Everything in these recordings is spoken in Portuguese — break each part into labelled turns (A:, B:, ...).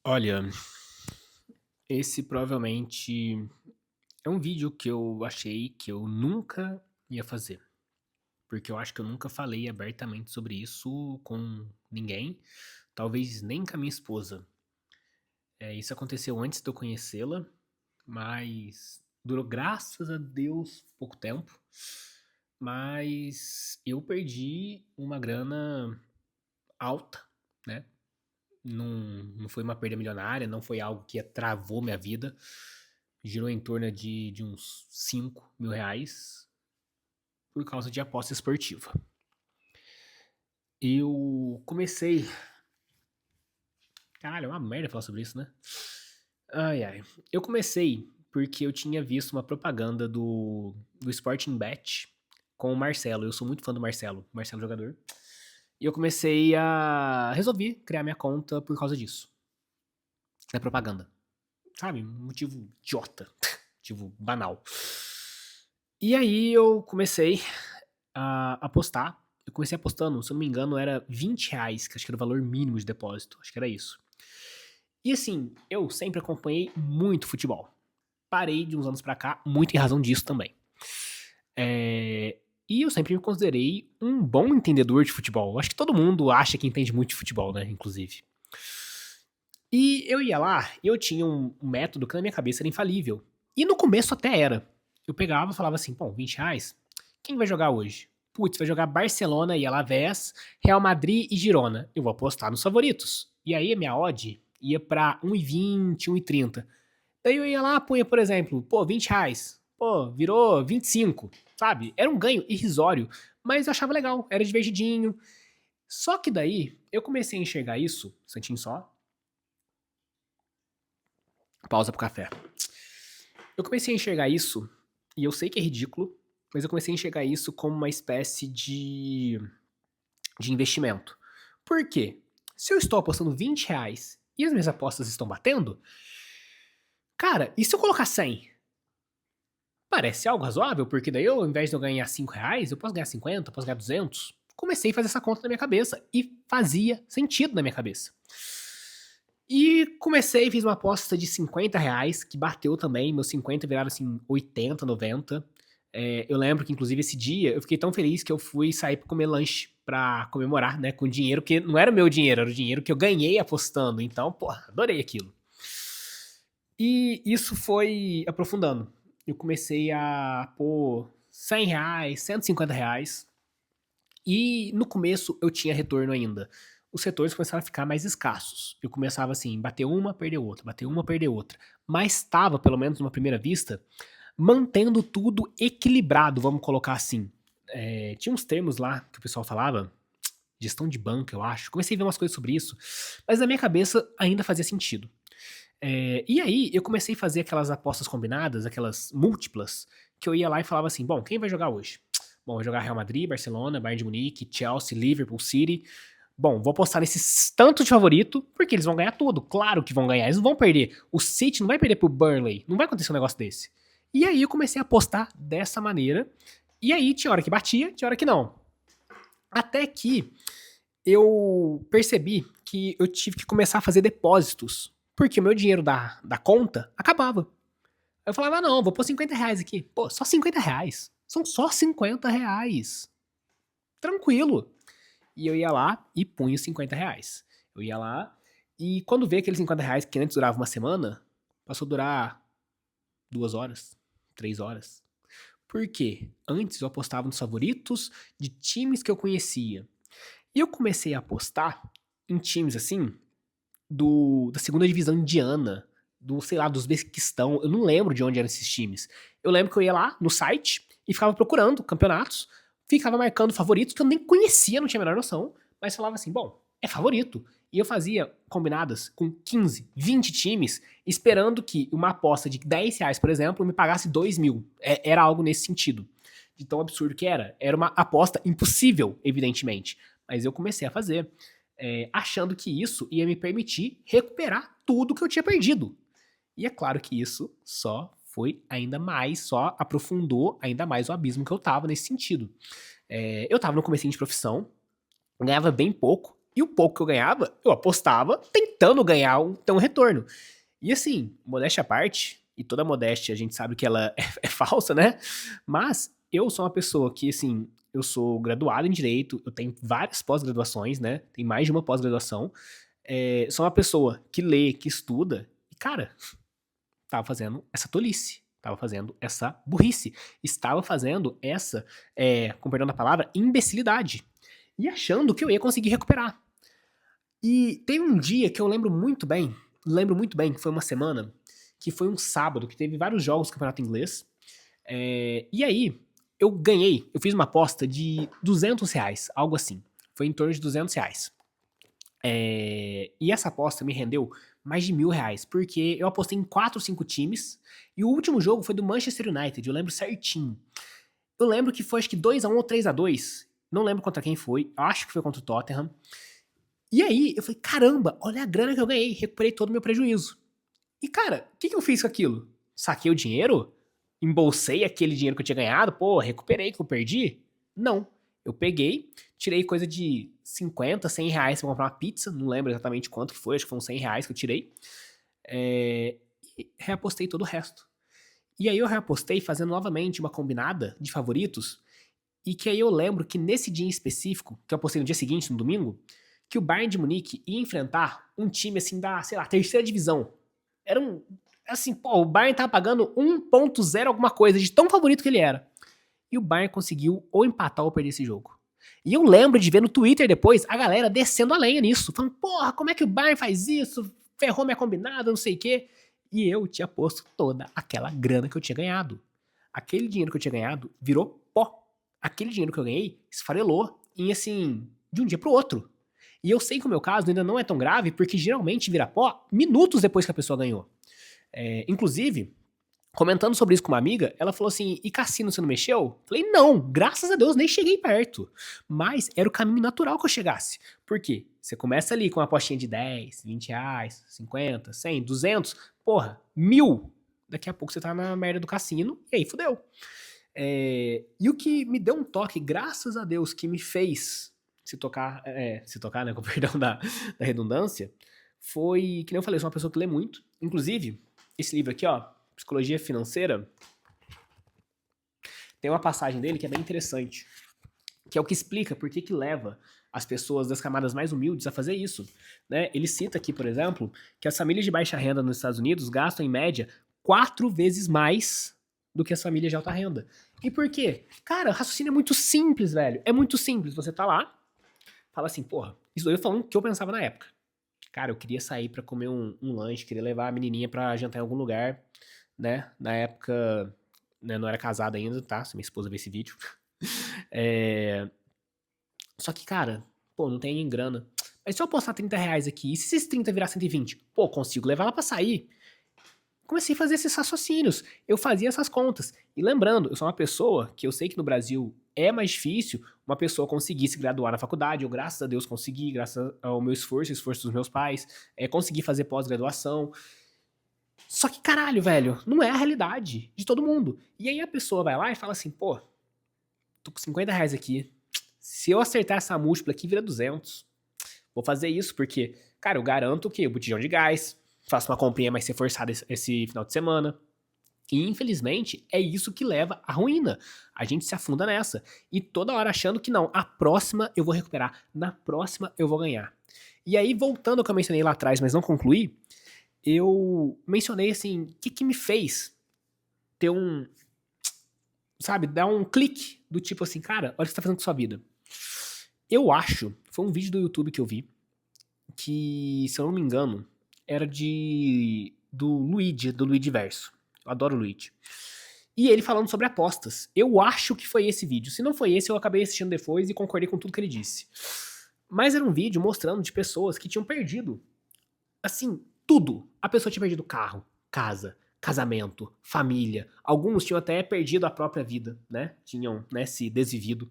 A: Olha, esse provavelmente é um vídeo que eu achei que eu nunca ia fazer, porque eu acho que eu nunca falei abertamente sobre isso com ninguém, talvez nem com a minha esposa. Isso aconteceu antes de eu conhecê-la, mas durou, graças a Deus, pouco tempo. Mas eu perdi uma grana alta, né? Não foi uma perda milionária, não foi algo que travou minha vida. Girou em torno de uns R$ 5.000 por causa de aposta esportiva. Eu comecei. Caralho, é uma merda falar sobre isso, né? Ai, ai. Eu comecei porque eu tinha visto uma propaganda do Sporting Bet com o Marcelo. Eu sou muito fã do Marcelo, Marcelo jogador. E eu comecei a. Resolvi criar minha conta por causa disso. Da propaganda. Sabe? Um motivo idiota. Motivo banal. E aí eu comecei a apostar. Eu comecei apostando, se eu não me engano, era R$ 20, que acho que era o valor mínimo de depósito. Acho que era isso. E assim, eu sempre acompanhei muito futebol. Parei de uns anos pra cá, muito em razão disso também. E eu sempre me considerei um bom entendedor de futebol. Acho que todo mundo acha que entende muito de futebol, né? Inclusive. E eu ia lá, eu tinha um método que na minha cabeça era infalível. E no começo até era. Eu pegava e falava assim, bom, R$ 20, quem vai jogar hoje? Putz, vai jogar Barcelona e Alavés, Real Madrid e Girona. Eu vou apostar nos favoritos. E aí a minha odd ia pra 1,20, 1,30. Daí eu ia lá, punha, por exemplo, pô, R$ 20. Pô, virou 25, sabe? Era um ganho irrisório, mas eu achava legal, era divertidinho. Só que daí eu comecei a enxergar isso, santinho só, pausa pro café. Eu comecei a enxergar isso, e eu sei que é ridículo, mas eu comecei a enxergar isso como uma espécie de investimento. Por quê? Se eu estou apostando R$ 20 e as minhas apostas estão batendo, cara, e se eu colocar 100? Parece algo razoável, porque daí eu, ao invés de eu ganhar R$ 5, eu posso ganhar 50, posso ganhar 200. Comecei a fazer essa conta na minha cabeça e fazia sentido na minha cabeça. E comecei, fiz uma aposta de R$ 50, que bateu também, meus 50 viraram assim 80, 90. Eu lembro que, inclusive, esse dia eu fiquei tão feliz que eu fui sair pra comer lanche pra comemorar, né, com dinheiro, que não era o meu dinheiro, era o dinheiro que eu ganhei apostando. Então, pô, adorei aquilo. E isso foi aprofundando. Eu comecei a pôr R$ 100, R$ 150. E no começo eu tinha retorno ainda. Os retornos começaram a ficar mais escassos. Eu começava assim, bater uma, perder outra, bater uma, perder outra. Mas estava, pelo menos numa primeira vista, mantendo tudo equilibrado, vamos colocar assim. Tinha uns termos lá que o pessoal falava, gestão de banco, eu acho. Comecei a ver umas coisas sobre isso, mas na minha cabeça ainda fazia sentido. E aí eu comecei a fazer aquelas apostas combinadas, aquelas múltiplas, que eu ia lá e falava assim, bom, quem vai jogar hoje? Bom, vai jogar Real Madrid, Barcelona, Bayern de Munique, Chelsea, Liverpool, City. Bom, vou apostar nesses tanto de favorito, porque eles vão ganhar tudo. Claro que vão ganhar, eles não vão perder. O City não vai perder pro Burnley, não vai acontecer um negócio desse. E aí eu comecei a apostar dessa maneira, e aí tinha hora que batia, tinha hora que não. Até que eu percebi que eu tive que começar a fazer depósitos, porque o meu dinheiro da conta acabava. Eu falava, não, vou pôr R$ 50 aqui. Pô, só R$ 50. São só R$ 50. Tranquilo. E eu ia lá e punha os R$ 50. Eu ia lá e quando veio aqueles R$ 50 que antes durava uma semana, passou a durar 2 horas, 3 horas. Por quê? Antes eu apostava nos favoritos de times que eu conhecia. E eu comecei a apostar em times assim, da segunda divisão indiana, sei lá, do Uzbequistão. Eu não lembro de onde eram esses times. Eu lembro que eu ia lá no site e ficava procurando campeonatos, ficava marcando favoritos que eu nem conhecia, não tinha a menor noção, mas falava assim, bom, é favorito. E eu fazia combinadas com 15, 20 times, esperando que uma aposta de R$ 10, por exemplo, me pagasse 2.000. Era algo nesse sentido. De tão absurdo que era. Era uma aposta impossível, evidentemente. Mas eu comecei a fazer achando que isso ia me permitir recuperar tudo que eu tinha perdido. E é claro que isso só foi ainda mais, só aprofundou ainda mais o abismo que eu tava nesse sentido. Eu tava no comecinho de profissão, ganhava bem pouco, E o pouco que eu ganhava, eu apostava tentando ganhar ter um retorno. E assim, modéstia à parte, e toda modéstia a gente sabe que ela é falsa, né? Mas eu sou uma pessoa que, assim, eu sou graduado em Direito, eu tenho várias pós-graduações, né? Tem mais de uma pós-graduação. Sou uma pessoa que lê, que estuda, e cara, tava fazendo essa tolice, tava fazendo essa burrice, estava fazendo essa, com perdão da palavra, imbecilidade. E achando que eu ia conseguir recuperar. E tem um dia que eu lembro muito bem, que foi uma semana, que foi um sábado, que teve vários jogos do campeonato inglês. E aí, eu fiz uma aposta de R$ 200, algo assim. Foi em torno de R$ 200. E essa aposta me rendeu mais de R$ 1.000, porque eu apostei em 4 ou 5 times, e o último jogo foi do Manchester United, eu lembro certinho. Eu lembro que foi acho que 2-1 ou 3-2, não lembro contra quem foi, acho que foi contra o Tottenham. E aí, eu falei, caramba, olha a grana que eu ganhei, recuperei todo o meu prejuízo. E cara, o que eu fiz com aquilo? Saquei o dinheiro? Embolsei aquele dinheiro que eu tinha ganhado? Pô, recuperei que eu perdi? Não. Eu peguei, tirei coisa de 50, R$ 100 pra comprar uma pizza, não lembro exatamente quanto que foi, acho que foi uns R$ 100 que eu tirei. E reapostei todo o resto. E aí eu reapostei fazendo novamente uma combinada de favoritos, e que aí eu lembro que nesse dia em específico, que eu apostei no dia seguinte, no domingo, que o Bayern de Munique ia enfrentar um time assim da, sei lá, terceira divisão. Era um, assim, pô, o Bayern tava pagando 1.0 alguma coisa, de tão favorito que ele era. E o Bayern conseguiu ou empatar ou perder esse jogo. E eu lembro de ver no Twitter depois a galera descendo a lenha nisso, falando, porra, como é que o Bayern faz isso? Ferrou minha combinada, não sei o quê. E eu tinha posto toda aquela grana que eu tinha ganhado. Aquele dinheiro que eu tinha ganhado virou pó. Aquele dinheiro que eu ganhei esfarelou em, assim, de um dia pro outro. E eu sei que o meu caso ainda não é tão grave, porque geralmente vira pó minutos depois que a pessoa ganhou. Inclusive, comentando sobre isso com uma amiga, ela falou assim, e cassino você não mexeu? Falei, não, graças a Deus nem cheguei perto. Mas era o caminho natural que eu chegasse. Por quê? Você começa ali com uma apostinha de 10, R$ 20, 50, 100, 200, porra, 1.000. Daqui a pouco você tá na merda do cassino, e aí fudeu. E o que me deu um toque, graças a Deus, que me fez se tocar, né, com perdão da redundância, foi, que nem eu falei, eu sou uma pessoa que lê muito. Inclusive, esse livro aqui, ó, Psicologia Financeira, tem uma passagem dele que é bem interessante, que é o que explica por que leva as pessoas das camadas mais humildes a fazer isso, né? Ele cita aqui, por exemplo, que as famílias de baixa renda nos Estados Unidos gastam, em média, 4 vezes mais do que as famílias de alta renda. E por quê? Cara, o raciocínio é muito simples, velho. É muito simples. Você tá lá, fala assim, porra, isso daí eu falando o que eu pensava na época. Cara, eu queria sair pra comer um lanche, queria levar a menininha pra jantar em algum lugar, né? Na época, né, não era casado ainda, tá? Se minha esposa ver esse vídeo. Só que, cara, pô, não tem grana. Mas se eu apostar R$ 30 aqui, e se esses 30 virar 120? Pô, consigo levar ela pra sair. Comecei a fazer esses raciocínios. Eu fazia essas contas. E lembrando, eu sou uma pessoa que eu sei que no Brasil é mais difícil uma pessoa conseguir se graduar na faculdade. Eu, graças a Deus, consegui, graças ao meu esforço dos meus pais, consegui fazer pós-graduação. Só que, caralho, velho, não é a realidade de todo mundo. E aí a pessoa vai lá e fala assim, pô, tô com R$ 50 aqui. Se eu acertar essa múltipla aqui, vira 200. Vou fazer isso porque, cara, eu garanto que o botijão de gás, faço uma comprinha mais reforçada esse final de semana. E, infelizmente, é isso que leva à ruína. A gente se afunda nessa. E toda hora achando que não, a próxima eu vou recuperar, na próxima eu vou ganhar. E aí, voltando ao que eu mencionei lá atrás, mas não concluí, eu mencionei assim, o que me fez ter sabe, dar um clique do tipo assim, cara, olha o que você tá fazendo com a sua vida. Eu acho, foi um vídeo do YouTube que eu vi, que, se eu não me engano, era do Luigi Verso. Eu adoro o Luigi. E ele falando sobre apostas. Eu acho que foi esse vídeo. Se não foi esse, eu acabei assistindo depois e concordei com tudo que ele disse. Mas era um vídeo mostrando de pessoas que tinham perdido, assim, tudo. A pessoa tinha perdido carro, casa, casamento, família. Alguns tinham até perdido a própria vida, né? Tinham, né, se desvivido.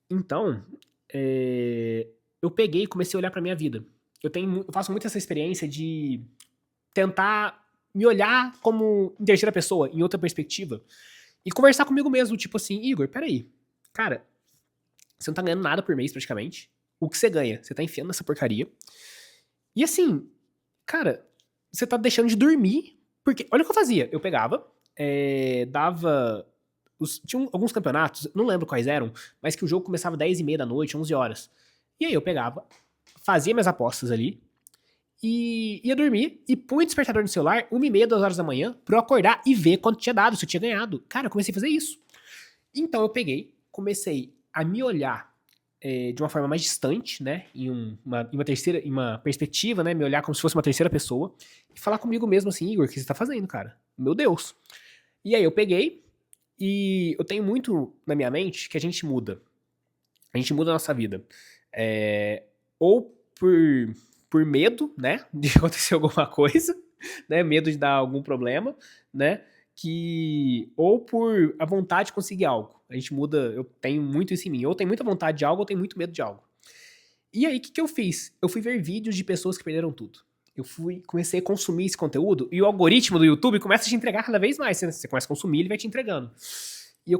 A: Então, eu peguei e comecei a olhar pra minha vida. Eu faço muito essa experiência de tentar me olhar como em terceira pessoa, em outra perspectiva, e conversar comigo mesmo, tipo assim, Igor, peraí, cara, você não tá ganhando nada por mês praticamente, o que você ganha? Você tá enfiando nessa porcaria. E assim, cara, você tá deixando de dormir. Porque, olha o que eu fazia. Eu pegava, dava... Tinha alguns campeonatos, não lembro quais eram, mas que o jogo começava 10h30 da noite, 11 horas. E aí eu pegava, fazia minhas apostas ali, e ia dormir, e punha o despertador no celular, 1h30, 2 horas da manhã, pra eu acordar e ver quanto tinha dado, se eu tinha ganhado. Cara, eu comecei a fazer isso. Então eu peguei, comecei a me olhar de uma forma mais distante, né, em uma perspectiva, né, me olhar como se fosse uma terceira pessoa, e falar comigo mesmo assim, Igor, o que você tá fazendo, cara? Meu Deus. E aí eu peguei, e eu tenho muito na minha mente que a gente muda. A gente muda a nossa vida. Ou por medo, né, de acontecer alguma coisa, né, medo de dar algum problema, né, ou por a vontade de conseguir algo. A gente muda, eu tenho muito isso em mim. Ou tenho muita vontade de algo, ou tenho muito medo de algo. E aí, o que eu fiz? Eu fui ver vídeos de pessoas que perderam tudo. Comecei a consumir esse conteúdo, e o algoritmo do YouTube começa a te entregar cada vez mais. Você começa a consumir, ele vai te entregando. E eu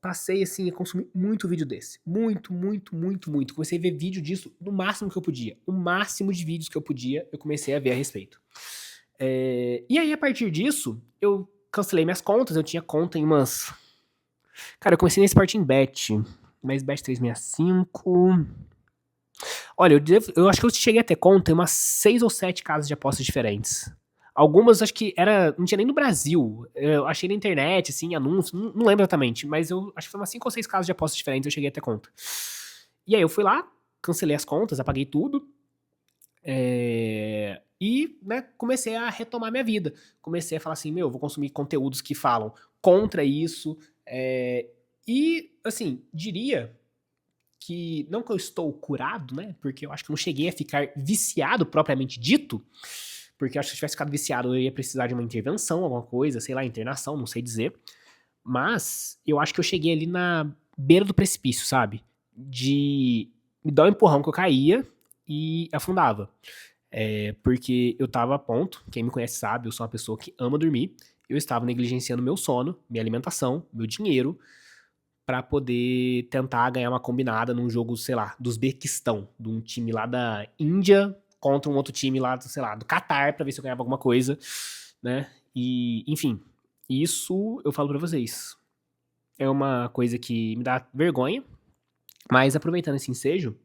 A: passei, assim, a consumir muito vídeo desse. Muito, muito, muito, muito. Comecei a ver vídeo disso no máximo que eu podia. O máximo de vídeos que eu podia, eu comecei a ver a respeito. E aí, a partir disso, eu cancelei minhas contas. Eu tinha conta em umas... Cara, eu comecei nesse Sporting Bet. Mais Bet 365... Olha, eu acho que eu cheguei a ter conta em umas 6 ou 7 casas de apostas diferentes. Algumas acho que não tinha nem no Brasil. Eu achei na internet, assim, anúncio, não lembro exatamente, mas eu acho que foi umas 5 ou 6 casas de apostas diferentes eu cheguei a ter conta. E aí eu fui lá, cancelei as contas, apaguei tudo. E, né, comecei a retomar minha vida. Comecei a falar assim, vou consumir conteúdos que falam contra isso. E, assim, diria que, não que eu estou curado, né, porque eu acho que eu não cheguei a ficar viciado propriamente dito, porque eu acho que se eu tivesse ficado viciado eu ia precisar de uma intervenção, alguma coisa, sei lá, internação, não sei dizer, mas eu acho que eu cheguei ali na beira do precipício, sabe, de me dar um empurrão que eu caía e afundava, porque eu tava a ponto, quem me conhece sabe, eu sou uma pessoa que ama dormir, eu estava negligenciando meu sono, minha alimentação, meu dinheiro, pra poder tentar ganhar uma combinada num jogo, sei lá, do Uzbequistão, de um time lá da Índia contra um outro time lá, sei lá, do Catar, pra ver se eu ganhava alguma coisa, né? E, enfim, isso eu falo pra vocês. É uma coisa que me dá vergonha, mas aproveitando esse ensejo,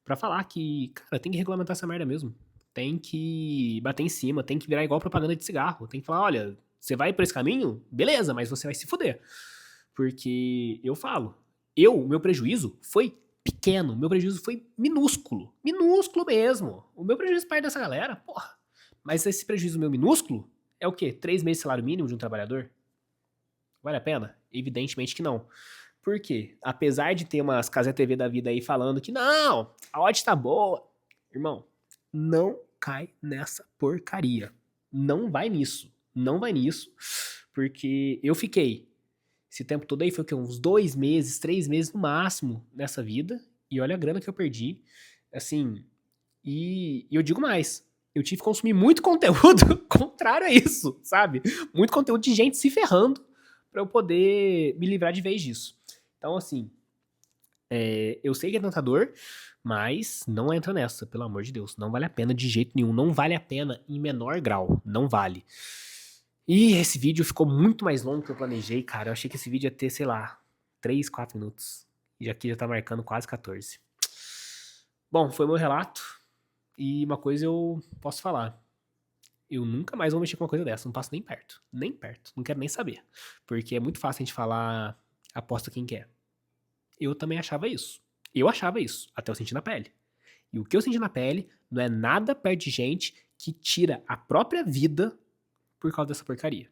A: pra falar que, cara, tem que regulamentar essa merda mesmo. Tem que bater em cima, tem que virar igual propaganda de cigarro. Tem que falar, olha, você vai por esse caminho? Beleza, mas você vai se fuder. Porque eu falo, meu prejuízo foi pequeno, meu prejuízo foi minúsculo. Minúsculo mesmo. O meu prejuízo perto dessa galera, porra. Mas esse prejuízo meu minúsculo é o quê? 3 meses de salário mínimo de um trabalhador? Vale a pena? Evidentemente que não. Por quê? Apesar de ter umas casas TV da vida aí falando que não, a odd tá boa. Irmão, não cai nessa porcaria. Não vai nisso. Não vai nisso. Porque eu fiquei esse tempo todo aí foi o quê? Uns 2 meses, 3 meses no máximo nessa vida. E olha a grana que eu perdi. Assim, e eu digo mais. Eu tive que consumir muito conteúdo contrário a isso, sabe? Muito conteúdo de gente se ferrando pra eu poder me livrar de vez disso. Então, assim, eu sei que é tentador, mas não entra nessa, pelo amor de Deus. Não vale a pena de jeito nenhum. Não vale a pena em menor grau. Não vale. E esse vídeo ficou muito mais longo do que eu planejei, cara. Eu achei que esse vídeo ia ter, sei lá, 3, 4 minutos. E aqui já tá marcando quase 14. Bom, foi meu relato. E uma coisa eu posso falar. Eu nunca mais vou mexer com uma coisa dessa. Não passo nem perto. Nem perto. Não quero nem saber. Porque é muito fácil a gente falar aposta quem quer. Eu também achava isso. Eu achava isso. Até eu sentir na pele. E o que eu senti na pele não é nada perto de gente que tira a própria vida por causa dessa porcaria.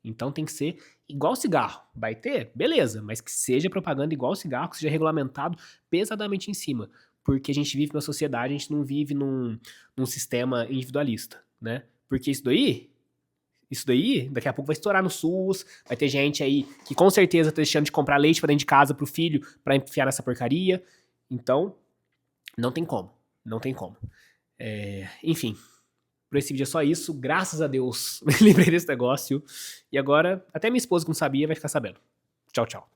A: Então tem que ser igual cigarro. Vai ter? Beleza, mas que seja propaganda igual cigarro, que seja regulamentado pesadamente em cima. Porque a gente vive numa sociedade, a gente não vive num sistema individualista, né? Porque isso daí, daqui a pouco vai estourar no SUS, vai ter gente aí que com certeza tá deixando de comprar leite pra dentro de casa pro filho pra enfiar nessa porcaria. Então, não tem como. Não tem como. Enfim, por esse vídeo é só isso. Graças a Deus me livrei desse negócio. E agora, até minha esposa que não sabia vai ficar sabendo. Tchau, tchau.